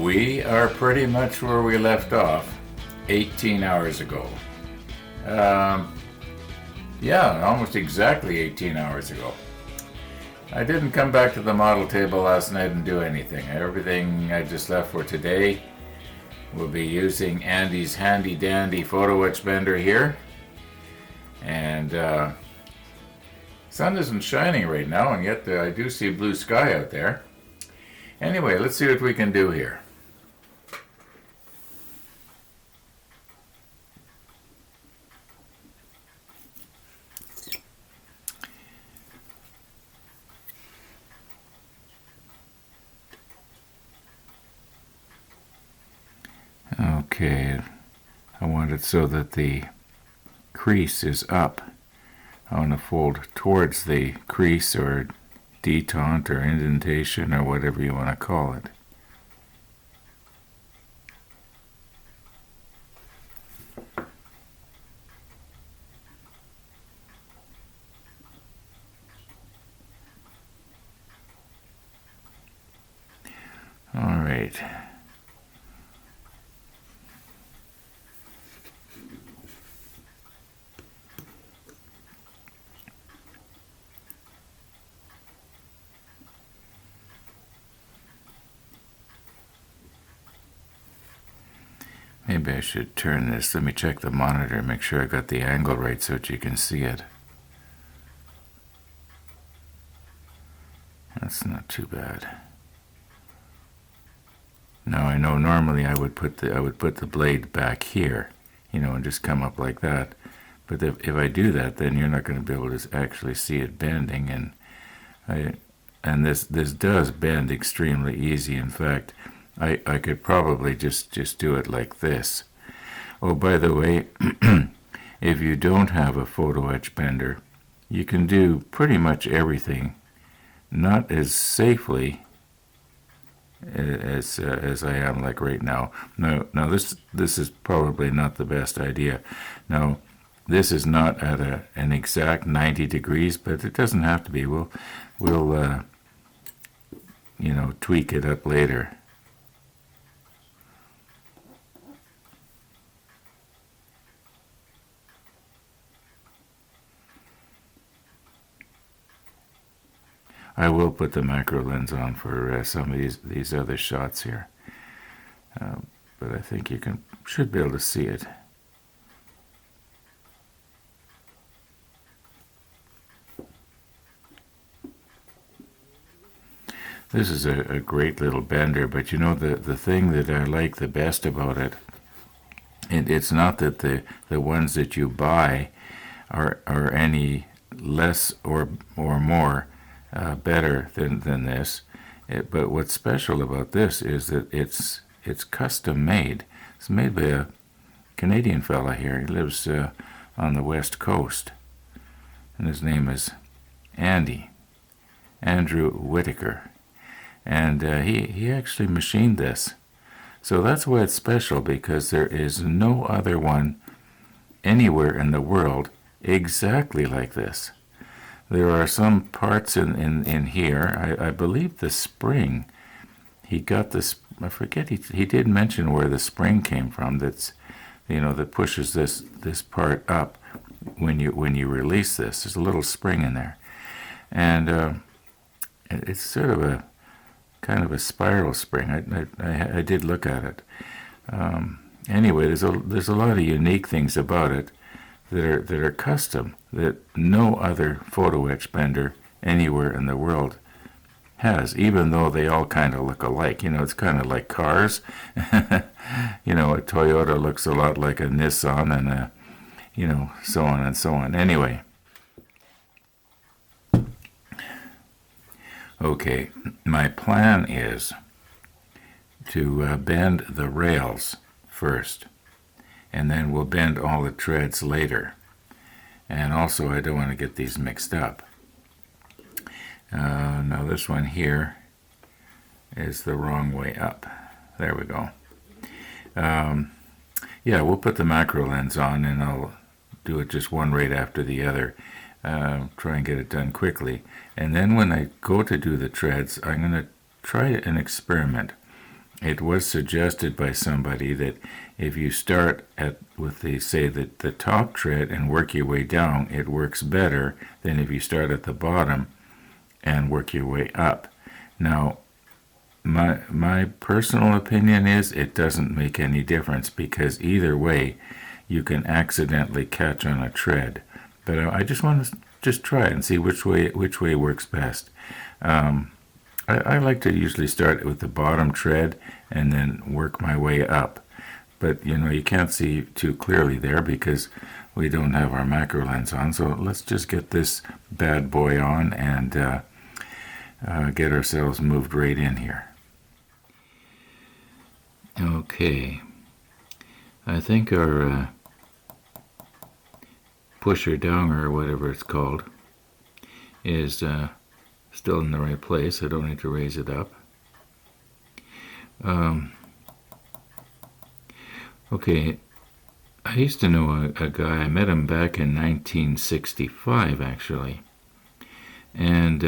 We are pretty much where we left off 18 hours ago. Yeah, almost exactly 18 hours ago. I didn't come back to the model table last night and do anything. Everything I just left for today. We'll be using Andy's handy dandy photo etch bender here. And sun isn't shining right now, and yet I do see blue sky out there. Anyway, let's see what we can do here. Okay, I want it so that the crease is up. I want to fold towards the crease or detente or indentation or whatever you want to call it. All right. Maybe I should turn this. Let me check the monitor, make sure I got the angle right so that you can see it. That's not too bad. Now I know normally I would put the blade back here, and just come up like that. But if I do that, then you're not going to be able to actually see it bending, and this does bend extremely easy. In fact, I could probably just do it like this. Oh, by the way, if you don't have a photo etch bender, you can do pretty much everything, not as safely as I am like right now. Now this is probably not the best idea. Now, this is not at an exact 90 degrees, but it doesn't have to be. We'll tweak it up later. I will put the macro lens on for some of these other shots here, but I think you should be able to see it. This is a great little bender, but the thing that I like the best about it, and it's not that the ones that you buy are any less or more better than this, but what's special about this is that it's custom made. It's made by a Canadian fella here. He lives on the West Coast, and his name is Andrew Whitaker, and he actually machined this. So that's why it's special, because there is no other one anywhere in the world exactly like this. There are some parts in here. I believe the spring, he got this, I forget, he did mention where the spring came from. That's, that pushes this part up when you release this. There's a little spring in there, and it's sort of a kind of a spiral spring. I did look at it. Anyway, there's a lot of unique things about it that are custom, that no other photo etch bender anywhere in the world has, even though they all kind of look alike. It's kind of like cars. A Toyota looks a lot like a Nissan, and so on and so on. Anyway, okay, my plan is to bend the rails first, and then we'll bend all the treads later. And also, I don't want to get these mixed up. Now this one here is the wrong way up. There we go. Yeah, we'll put the macro lens on, and I'll do it just one right after the other. Try and get it done quickly. And then when I go to do the treads, I'm going to try an experiment. it was suggested by somebody that if you start with the top tread and work your way down, it works better than if you start at the bottom and work your way up. Now, my personal opinion is it doesn't make any difference, because either way you can accidentally catch on a tread. But I just want to just try it and see which way works best. I like to usually start with the bottom tread and then work my way up. But, you can't see too clearly there because we don't have our macro lens on. So let's just get this bad boy on and get ourselves moved right in here. Okay. I think our pusher downer, or whatever it's called, is still in the right place. I don't need to raise it up. Okay, I used to know a guy. I met him back in 1965, actually. And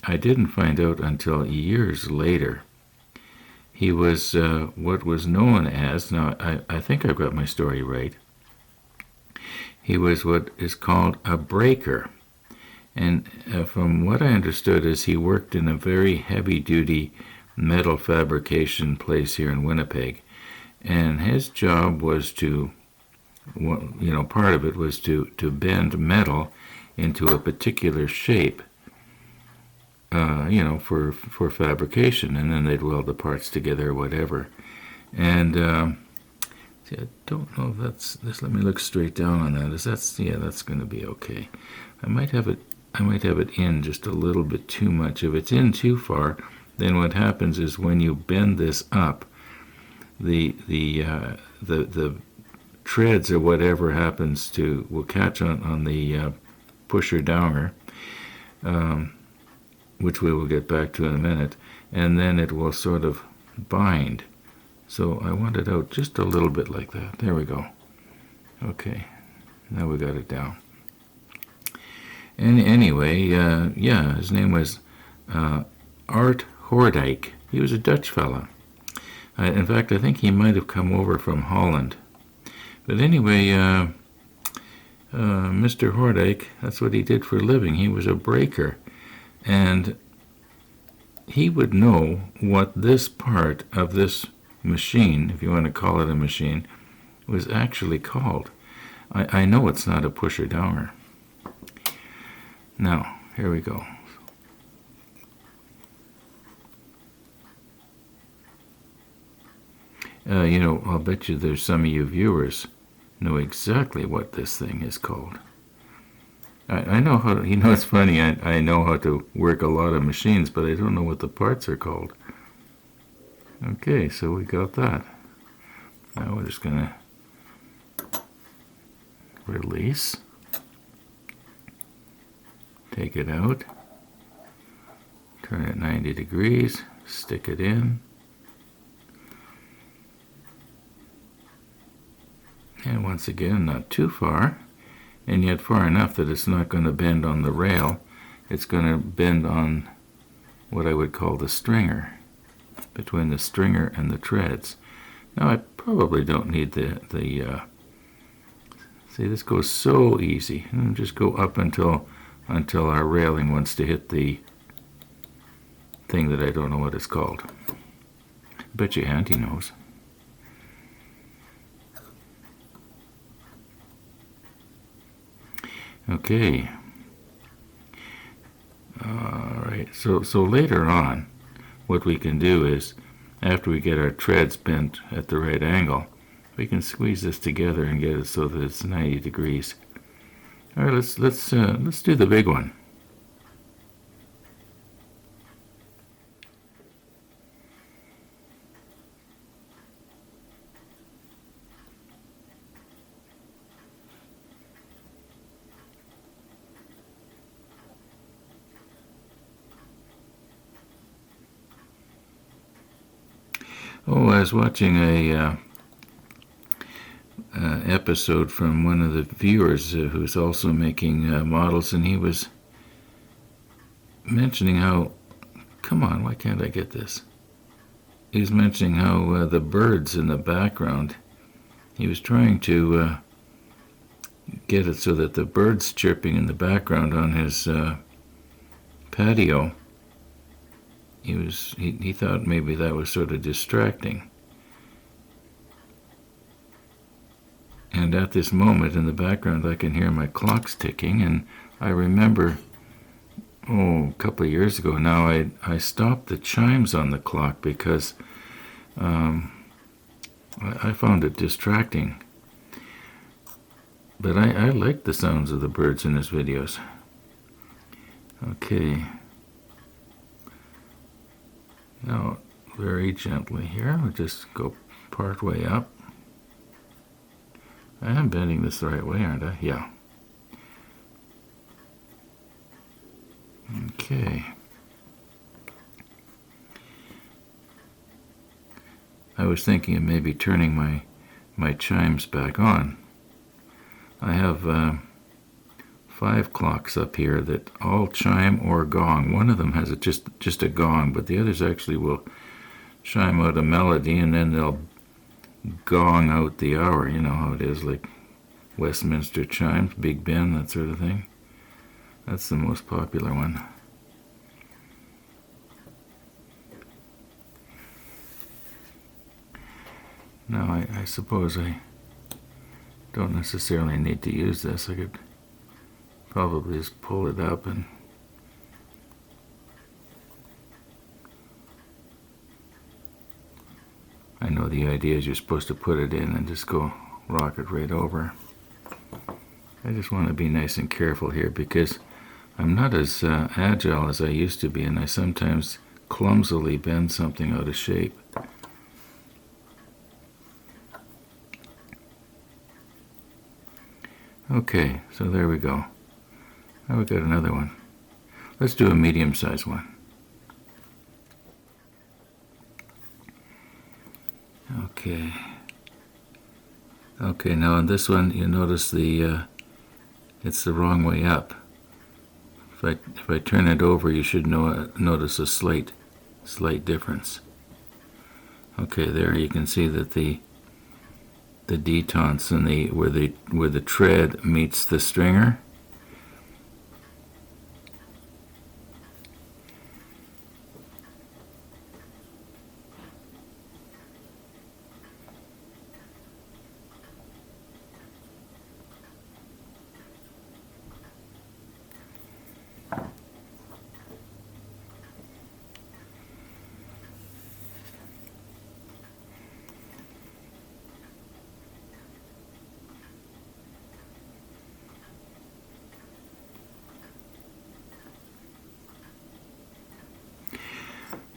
I didn't find out until years later. He was what was known as, now I think I've got my story right, he was what is called a breaker. And from what I understood is he worked in a very heavy-duty metal fabrication place here in Winnipeg. And his job was to, part of it was to bend metal into a particular shape, for fabrication. And then they'd weld the parts together or whatever. And see, I don't know if that's, let me look straight down on that. That's going to be okay. I might have it in just a little bit too much. If it's in too far, then what happens is when you bend this up, the treads or whatever happens to will catch on the pusher downer, which we will get back to in a minute, and then it will sort of bind. So I want it out just a little bit like that. There we go. Okay, now we got it down. And anyway, his name was Art Hordijk. He was a Dutch fella. In fact, I think he might have come over from Holland. But anyway, Mr. Hordijk, that's what he did for a living. He was a breaker. And he would know what this part of this machine, if you want to call it a machine, was actually called. I know it's not a pusher downer. Now, here we go. I'll bet you there's some of you viewers know exactly what this thing is called. I know how to, it's funny, I know how to work a lot of machines, but I don't know what the parts are called. Okay, so we got that. Now we're just going to release. Take it out. Turn it 90 degrees. Stick it in. And once again, not too far, and yet far enough that it's not going to bend on the rail. It's going to bend on what I would call the stringer, between the stringer and the treads. Now I probably don't need the see, this goes so easy. And just go up until our railing wants to hit the thing that I don't know what it's called. Bet your auntie knows. Okay. All right. So later on, what we can do is, after we get our treads bent at the right angle, we can squeeze this together and get it so that it's 90 degrees. All right. Let's do the big one. Oh, I was watching a episode from one of the viewers who's also making models, and he was mentioning how, come on, why can't I get this? he was mentioning how the birds in the background, he was trying to get it so that the birds chirping in the background on his patio, he thought maybe that was sort of distracting. And at this moment in the background I can hear my clocks ticking, and I remember, a couple of years ago now, I stopped the chimes on the clock because I found it distracting. But I like the sounds of the birds in his videos. Okay. Now, very gently here, we'll just go part way up. I am bending this the right way, aren't I? Yeah. Okay. I was thinking of maybe turning my chimes back on. I have 5 clocks up here that all chime or gong. One of them has just a gong, but the others actually will chime out a melody, and then they'll gong out the hour. You know how it is, like Westminster chimes, Big Ben, that sort of thing. That's the most popular one. Now, I suppose I don't necessarily need to use this. I could probably just pull it up and I know the idea is you're supposed to put it in and just go rock it right over. I just want to be nice and careful here because I'm not as agile as I used to be, and I sometimes clumsily bend something out of shape. Okay, so there we go. Now we got another one. Let's do a medium-sized one. Okay. Okay, now on this one, you notice it's the wrong way up. If I turn it over, you should notice a slight difference. Okay, there you can see that the detents and where the tread meets the stringer.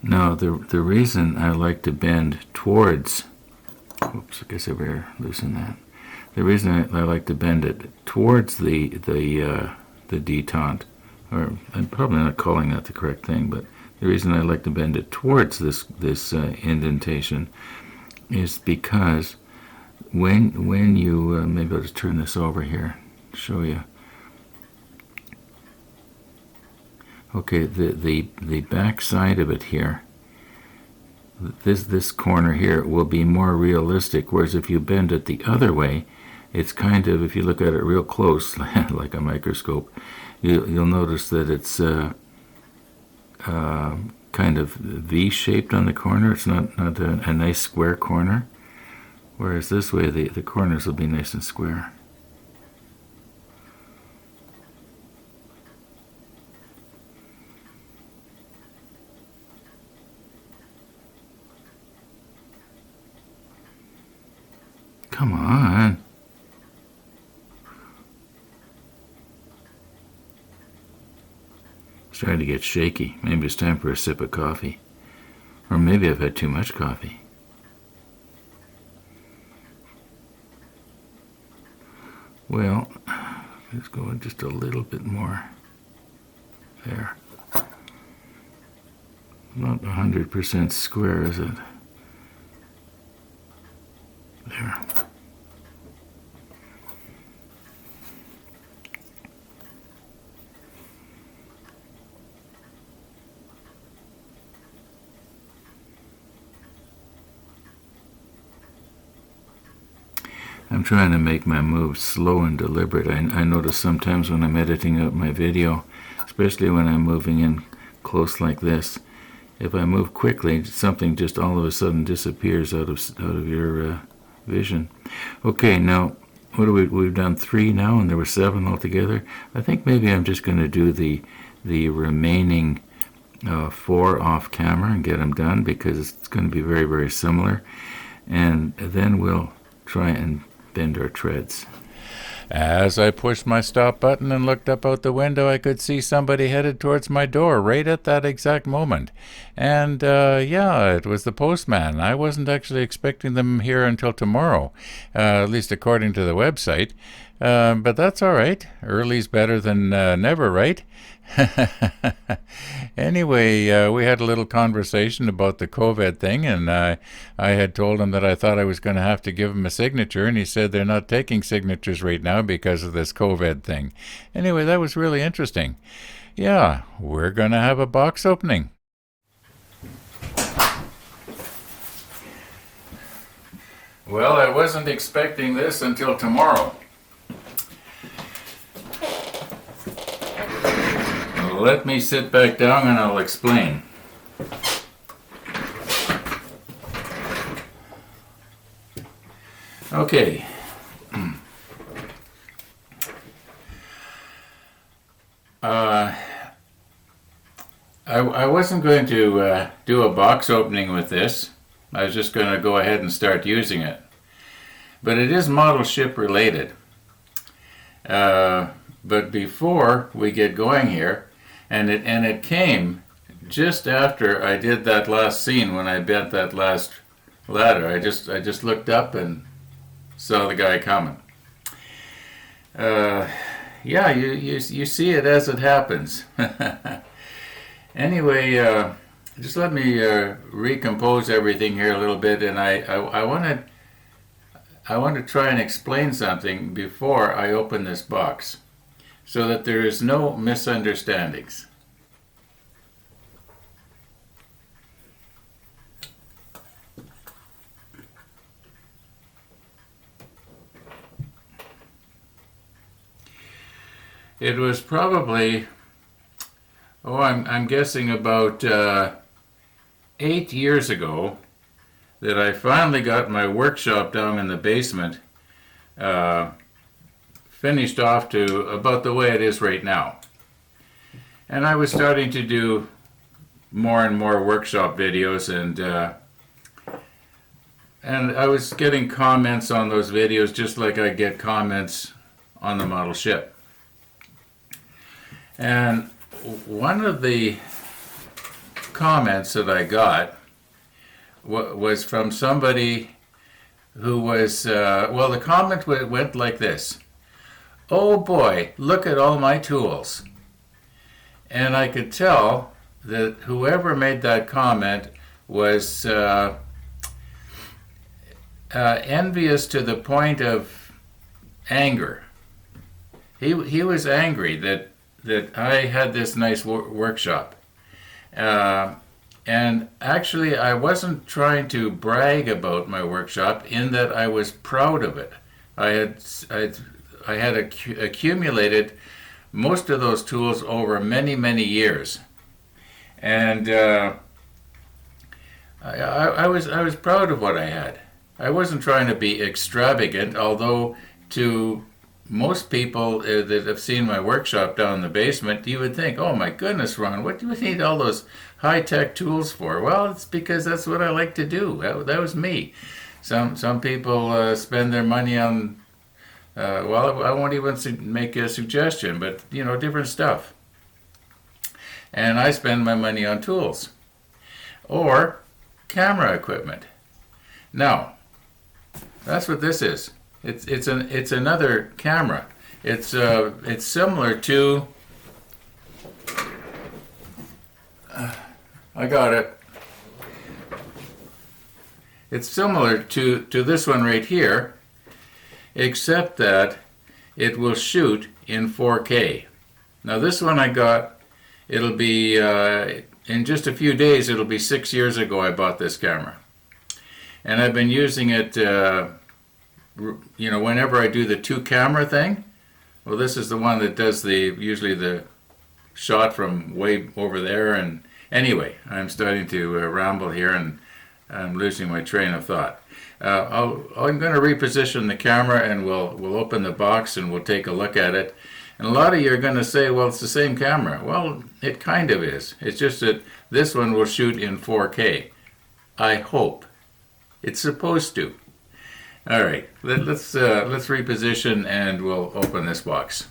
Now, the reason I like to bend towards, oops, I guess I better loosen that. The reason I like to bend it towards the detente, or I'm probably not calling that the correct thing, but the reason I like to bend it towards this indentation is because when you maybe I'll just turn this over here, show you. Okay, the back side of it here, this corner here will be more realistic, whereas if you bend it the other way, it's kind of, if you look at it real close, like a microscope, you'll notice that it's kind of V-shaped on the corner. It's not a nice square corner, whereas this way the corners will be nice and square. Come on. It's starting to get shaky. Maybe it's time for a sip of coffee. Or maybe I've had too much coffee. Well, let's go just a little bit more. There. Not 100% square, is it? There. I'm trying to make my moves slow and deliberate. I notice sometimes when I'm editing out my video, especially when I'm moving in close like this, if I move quickly, something just all of a sudden disappears out of your vision. Okay, now what do we've done 3 now, and there were 7 altogether. I think maybe I'm just going to do the remaining 4 off camera and get them done, because it's going to be very, very similar, and then we'll try and bend our treads. As I pushed my stop button and looked up out the window, I could see somebody headed towards my door right at that exact moment. And yeah, it was the postman. I wasn't actually expecting them here until tomorrow, at least according to the website. But that's all right. Early's better than never, right? Anyway, we had a little conversation about the COVID thing, and I had told him that I thought I was going to have to give him a signature, and he said they're not taking signatures right now because of this COVID thing. Anyway, that was really interesting. Yeah, we're going to have a box opening. Well, I wasn't expecting this until tomorrow. Let me sit back down and I'll explain. Okay. I wasn't going to do a box opening with this. I was just going to go ahead and start using it. But it is model ship related. But before we get going here, and it came just after I did that last scene when I bent that last ladder. I just looked up and saw the guy coming. Yeah, you see it as it happens. Anyway, just let me recompose everything here a little bit, and I want to try and explain something before I open this box, so that there is no misunderstandings. It was probably, I'm guessing about 8 years ago that I finally got my workshop down in the basement finished off to about the way it is right now. And I was starting to do more and more workshop videos, and I was getting comments on those videos just like I get comments on the model ship. And one of the comments that I got was from somebody who was, well, the comment went like this: "Oh boy, look at all my tools." And I could tell that whoever made that comment was envious to the point of anger. He was angry that I had this nice workshop. And actually, I wasn't trying to brag about my workshop in that I was proud of it. I had accumulated most of those tools over many, many years. And I was proud of what I had. I wasn't trying to be extravagant, although to most people that have seen my workshop down in the basement, you would think, "Oh my goodness, Ron, what do you need all those high-tech tools for?" Well, it's because that's what I like to do. That was me. Some people spend their money on, well, I won't even make a suggestion, but, different stuff. And I spend my money on tools or camera equipment. Now, that's what this is. It's another camera. It's similar to. I got it. It's similar to this one right here, except that it will shoot in 4K. Now this one I got, it'll be in just a few days. It'll be 6 years ago I bought this camera, and I've been using it whenever I do the two camera thing, well, this is the one that does usually the shot from way over there. And anyway, I'm starting to ramble here and I'm losing my train of thought. I'm going to reposition the camera and we'll open the box and we'll take a look at it. And a lot of you are going to say, well, it's the same camera. Well, it kind of is. It's just that this one will shoot in 4K. I hope. It's supposed to. All right, let's reposition and we'll open this box.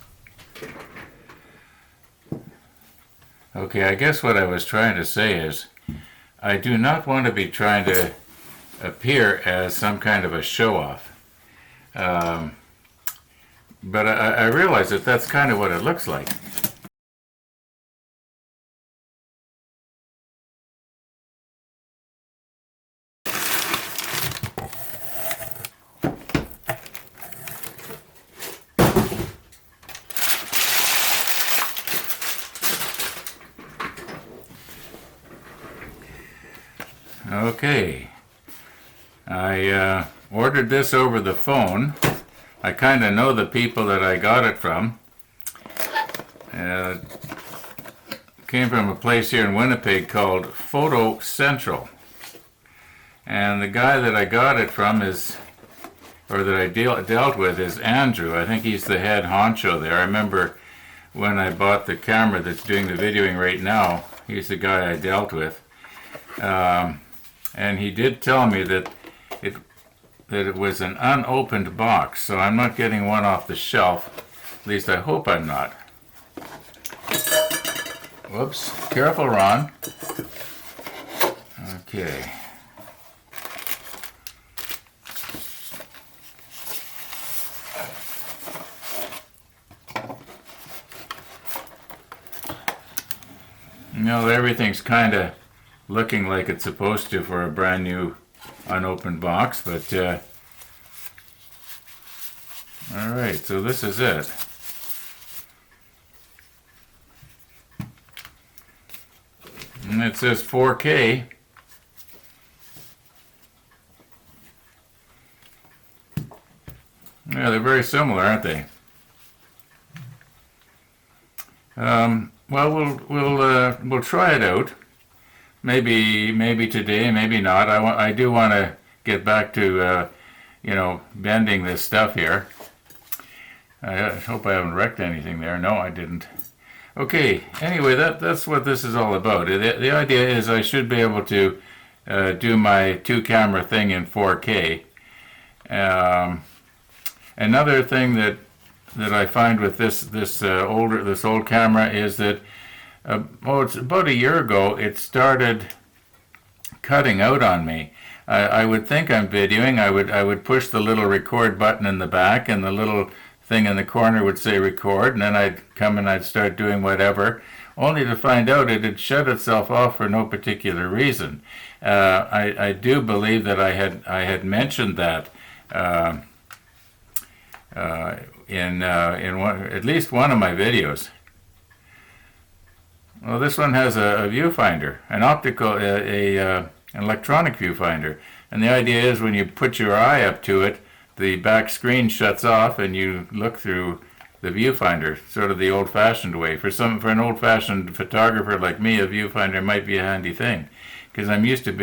Okay, I guess what I was trying to say is I do not want to be trying to appear as some kind of a show-off. But I realize that that's kind of what it looks like. Okay, I ordered this over the phone. I kind of know the people that I got it from. Came from a place here in Winnipeg called Photo Central. And the guy that I got it from that I dealt with is Andrew. I think he's the head honcho there. I remember when I bought the camera that's doing the videoing right now, he's the guy I dealt with. And he did tell me that it was an unopened box, so I'm not getting one off the shelf. At least I hope I'm not. Whoops. Careful, Ron. Okay. Everything's kind of looking like it's supposed to for a brand new unopened box, but all right, so this is it. And it says 4K. Yeah, they're very similar, aren't they? Well, we'll try it out. Maybe today, maybe not. I do want to get back to bending this stuff here. I hope I haven't wrecked anything there. No, I didn't. Okay. Anyway, that's what this is all about. The idea is I should be able to do my two-camera thing in 4K. Another thing that I find with this old camera is that it's about a year ago it started cutting out on me. I would think I'm videoing. I would push the little record button in the back, and the little thing in the corner would say record, and then I'd come and I'd start doing whatever, only to find out it had shut itself off for no particular reason. I do believe that I had mentioned that in at least one of my videos. Well, this one has a viewfinder, an electronic viewfinder, and the idea is when you put your eye up to it, the back screen shuts off and you look through the viewfinder, sort of the old-fashioned way. For an old-fashioned photographer like me, a viewfinder might be a handy thing, because I'm used to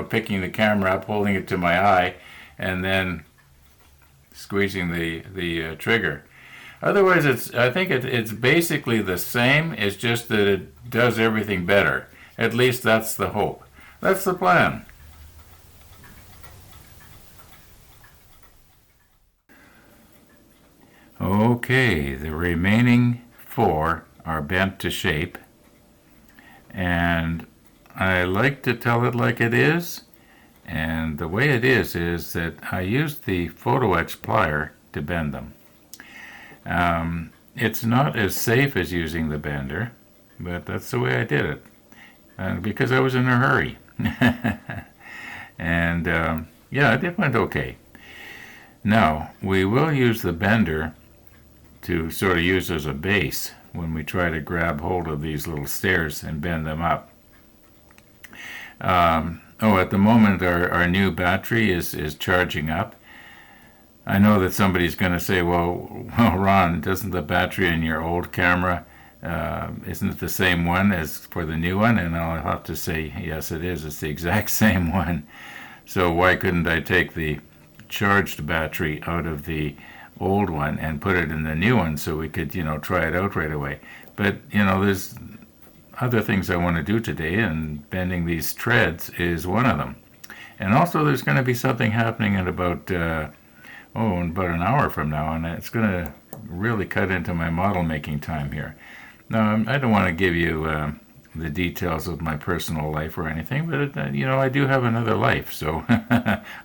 picking the camera up, holding it to my eye, and then squeezing the trigger. Otherwise, I think it's basically the same. It's just that it does everything better. At least that's the hope. That's the plan. Okay, the remaining 4 are bent to shape, and I like to tell it like it is, and the way it is that I used the photo etch plier to bend them. It's not as safe as using the bender, but that's the way I did it, because I was in a hurry. And yeah, it went okay. Now, we will use the bender to sort of use as a base when we try to grab hold of these little stairs and bend them up. At the moment our new battery is charging up. I know that somebody's going to say, well, Ron, doesn't the battery in your old camera, isn't it the same one as for the new one? And I'll have to say, yes, it is. It's the exact same one. So why couldn't I take the charged battery out of the old one and put it in the new one so we could, try it out right away? But, there's other things I want to do today, and bending these treads is one of them. And also there's going to be something happening in about in about an hour from now, and it's going to really cut into my model making time here. Now, I don't want to give you the details of my personal life or anything, but I do have another life. So,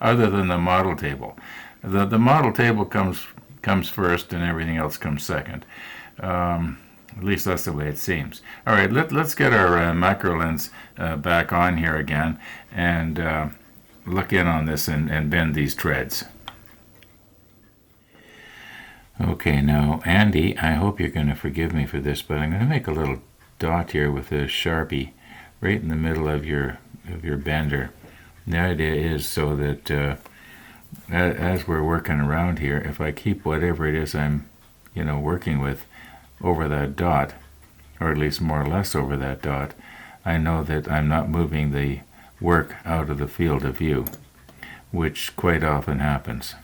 other than the model table, the model table comes first, and everything else comes second. At least that's the way it seems. All right, let's get our macro lens back on here again, and look in on this and bend these treads. Okay, now, Andy, I hope you're going to forgive me for this, but I'm going to make a little dot here with a Sharpie right in the middle of your bender. The idea is so that as we're working around here, if I keep whatever it is I'm, working with over that dot, or at least more or less over that dot, I know that I'm not moving the work out of the field of view, which quite often happens.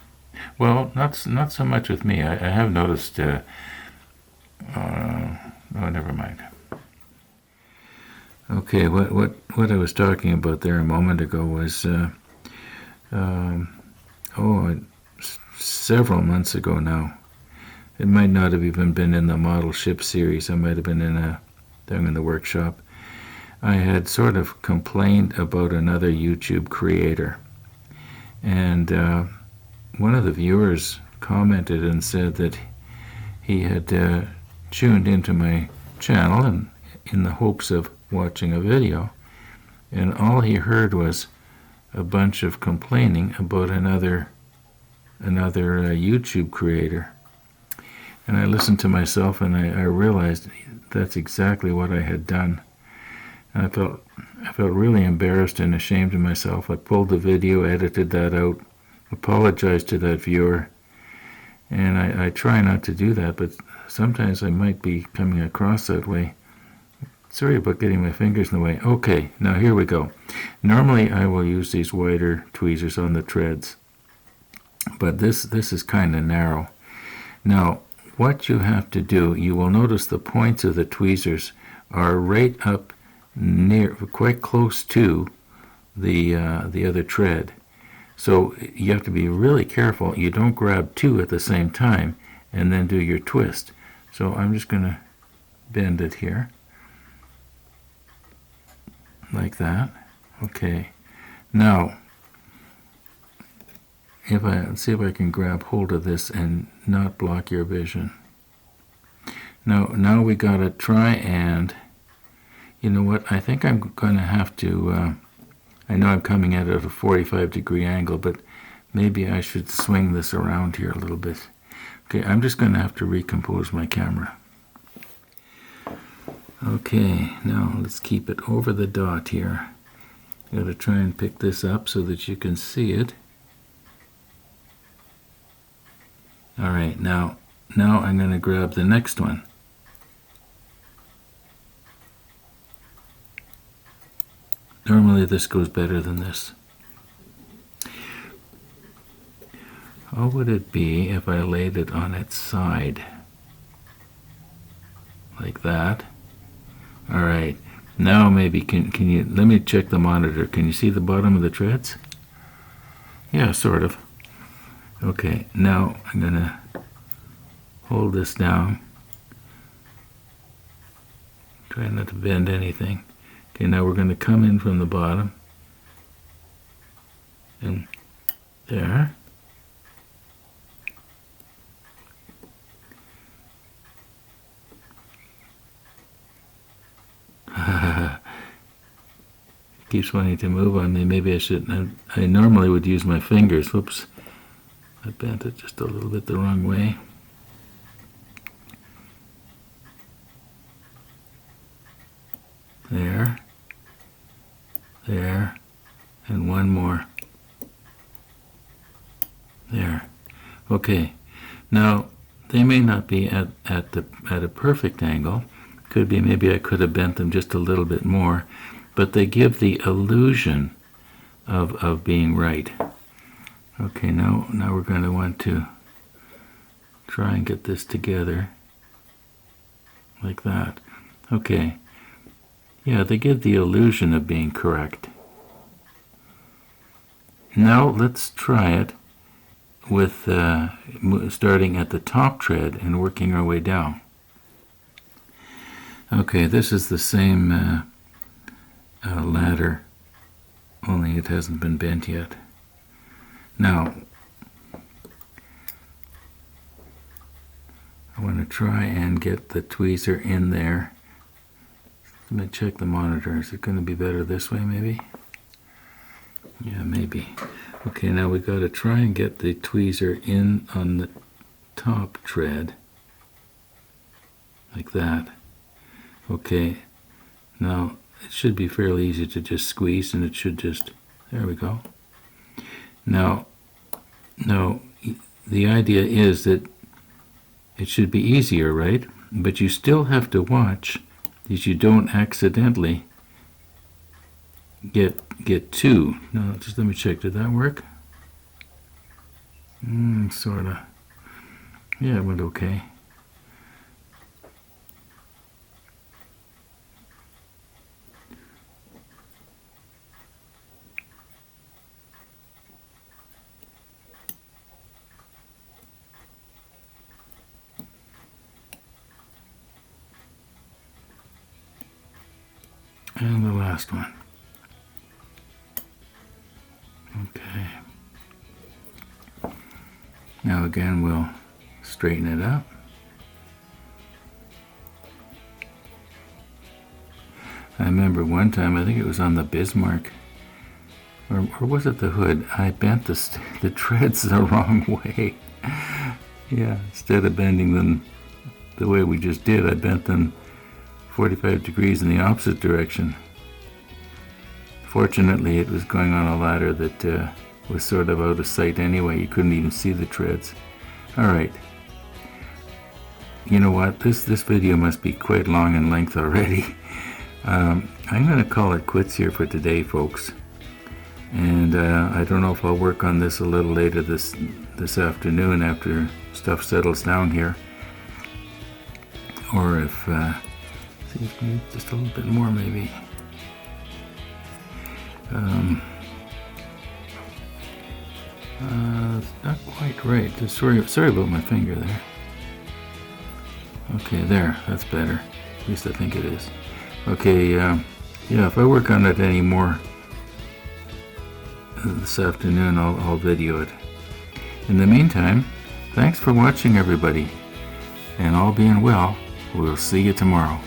Well, not so much with me. I have noticed. Oh, never mind. Okay, what I was talking about there a moment ago was, several months ago now. It might not have even been in the model ship series. I might have been down in the workshop. I had sort of complained about another YouTube creator, and one of the viewers commented and said that he had tuned into my channel and in the hopes of watching a video, and all he heard was a bunch of complaining about another YouTube creator. And I listened to myself, and I realized that's exactly what I had done. And I felt really embarrassed and ashamed of myself. I pulled the video, edited that out, apologized to that viewer, and I try not to do that, but sometimes I might be coming across that way. Sorry about getting my fingers in the way. Okay, now here we go. Normally I will use these wider tweezers on the treads, but this is kind of narrow. Now, what you have to do, you will notice the points of the tweezers are right up near, quite close to the other tread. So you have to be really careful. You don't grab two at the same time and then do your twist. So I'm just going to bend it here. Like that. Okay. Now, let's see if I can grab hold of this and not block your vision. Now we got to try and, you know what, I think I'm going to have to, I know I'm coming at it at a 45-degree angle, but maybe I should swing this around here a little bit. Okay, I'm just going to have to recompose my camera. Okay, now let's keep it over the dot here. Got to try and pick this up so that you can see it. All right, now I'm going to grab the next one. Normally this goes better than this. How would it be if I laid it on its side? Like that. All right, now maybe can you, let me check the monitor. Can you see the bottom of the treads? Yeah, sort of. Okay, now I'm going to hold this down. Try not to bend anything. Okay, now we're going to come in from the bottom. And there. Keeps wanting to move on me. Maybe I should. I normally would use my fingers. Whoops. I bent it just a little bit the wrong way. There. There. And one more. There. Okay, now they may not be at a perfect angle. Could be maybe I could have bent them just a little bit more, but they give the illusion of being right. Okay, now we're going to want to try and get this together like that. Okay, yeah, they give the illusion of being correct. Now let's try it with starting at the top tread and working our way down. Okay, this is the same ladder, only it hasn't been bent yet. Now, I want to try and get the tweezer in there. Let me check the monitor. Is it going to be better this way, maybe? Yeah, maybe. Okay, now we got to try and get the tweezer in on the top tread, like that. Okay, now it should be fairly easy to just squeeze, and it should just, there we go. Now, the idea is that it should be easier, right? But you still have to watch that you don't accidentally get two. No, just let me check. Did that work? Sorta. Yeah, it went okay. And the last one. Okay. Now again, we'll straighten it up. I remember one time, I think it was on the Bismarck, or was it the Hood, I bent the treads the wrong way. Yeah, instead of bending them the way we just did, I bent them 45 degrees in the opposite direction. Fortunately, it was going on a ladder that was sort of out of sight anyway. You couldn't even see the treads. All right. You know what? This video must be quite long in length already. I'm going to call it quits here for today, folks. And I don't know if I'll work on this a little later this afternoon after stuff settles down here, or if just a little bit more maybe. Not quite right. Sorry about my finger there. Okay, there. That's better. At least I think it is. Okay, yeah, if I work on it any more this afternoon, I'll video it. In the meantime, thanks for watching, everybody. And all being well, we'll see you tomorrow.